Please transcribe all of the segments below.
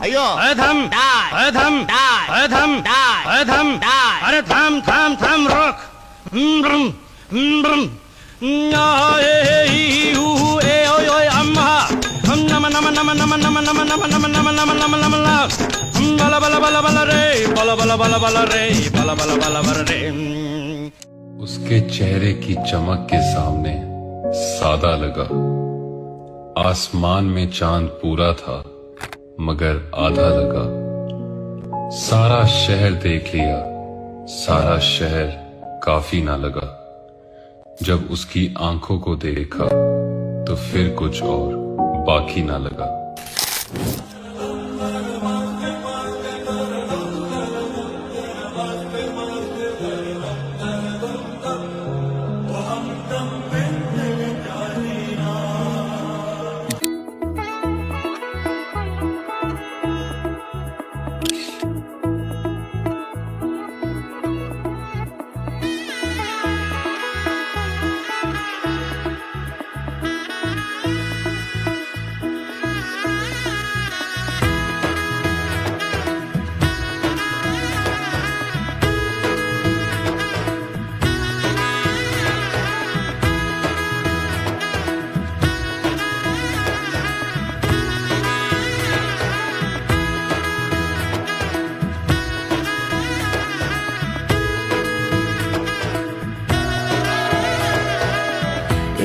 अयो अरे थम Die. अरे थम Die. अरे थम Die. अरे थम Die. अरे थम थम थम रोक ब्रम ब्रम अम्मा नम नम नम नम नम नम नम नम नम नम नम नम बला बला बला बला रे बला बला बला बला रे बला बला बला बला रे। उसके चेहरे की चमक के सामने सादा लगा। आसमान में चांद पूरा था मगर आधा लगा। सारा शहर देख लिया, सारा शहर काफी ना लगा। जब उसकी आंखों को देखा तो फिर कुछ और बाकी ना लगा।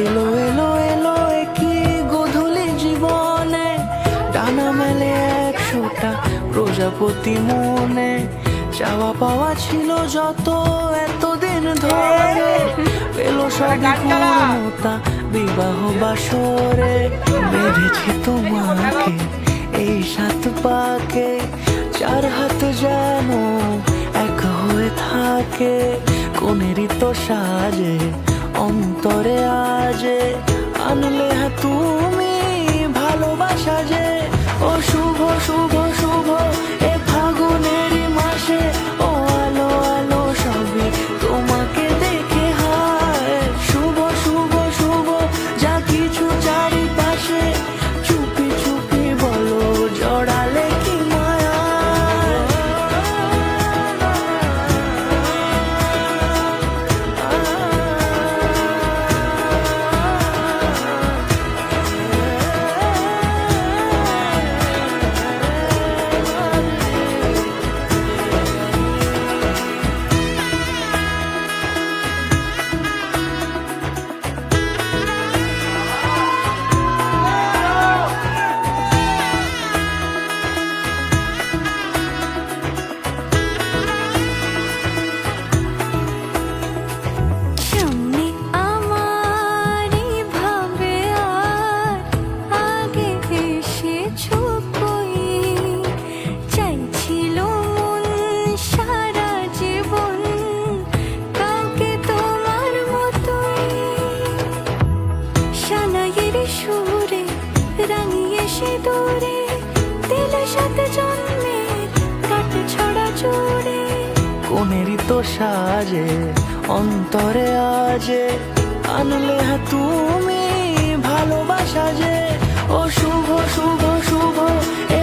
এলো এলো এলো কি গোধূলি জীবনে ডানা মেলে 100টা প্রজাপতি মনে। চাওয়া পাওয়া ছিল যত এতদিন ধরে পেলো সবই পূর্ণতা বিবাহ বাসরে। বেঁধেছি তোমাকে এই 7 পাকে, 4 হাত যেন এক হয়ে থাকে। কোনেরই তো সাজে অন্তরে আজে আনলে তুমি ভালোবাসা যে। ও শুভ শুভ শুভ এ ফাগুনেরই মাসে, ও আলো আলো সবই তোমাকে দেখে হায়। শুভ শুভ শুভ যা কিছু চারিপাশে, চুপি চুপি বলো জড়ালে কি মায়া। সামনে আমারই ভাবে আর আগে এসেছো কই। চাইছিল মন সারা জীবন কাউকে তোমার মতোই। সানাইয়ের সুরে রাঙিয়ে সে দূরে দিলে সাথে জন্মের কাটে ছড়া জোরে। কোনেরই তো সাজে অন্তরে আজে আনলে তুমি ভালোবাসা যে। ও শুভ শুভ শুভ এ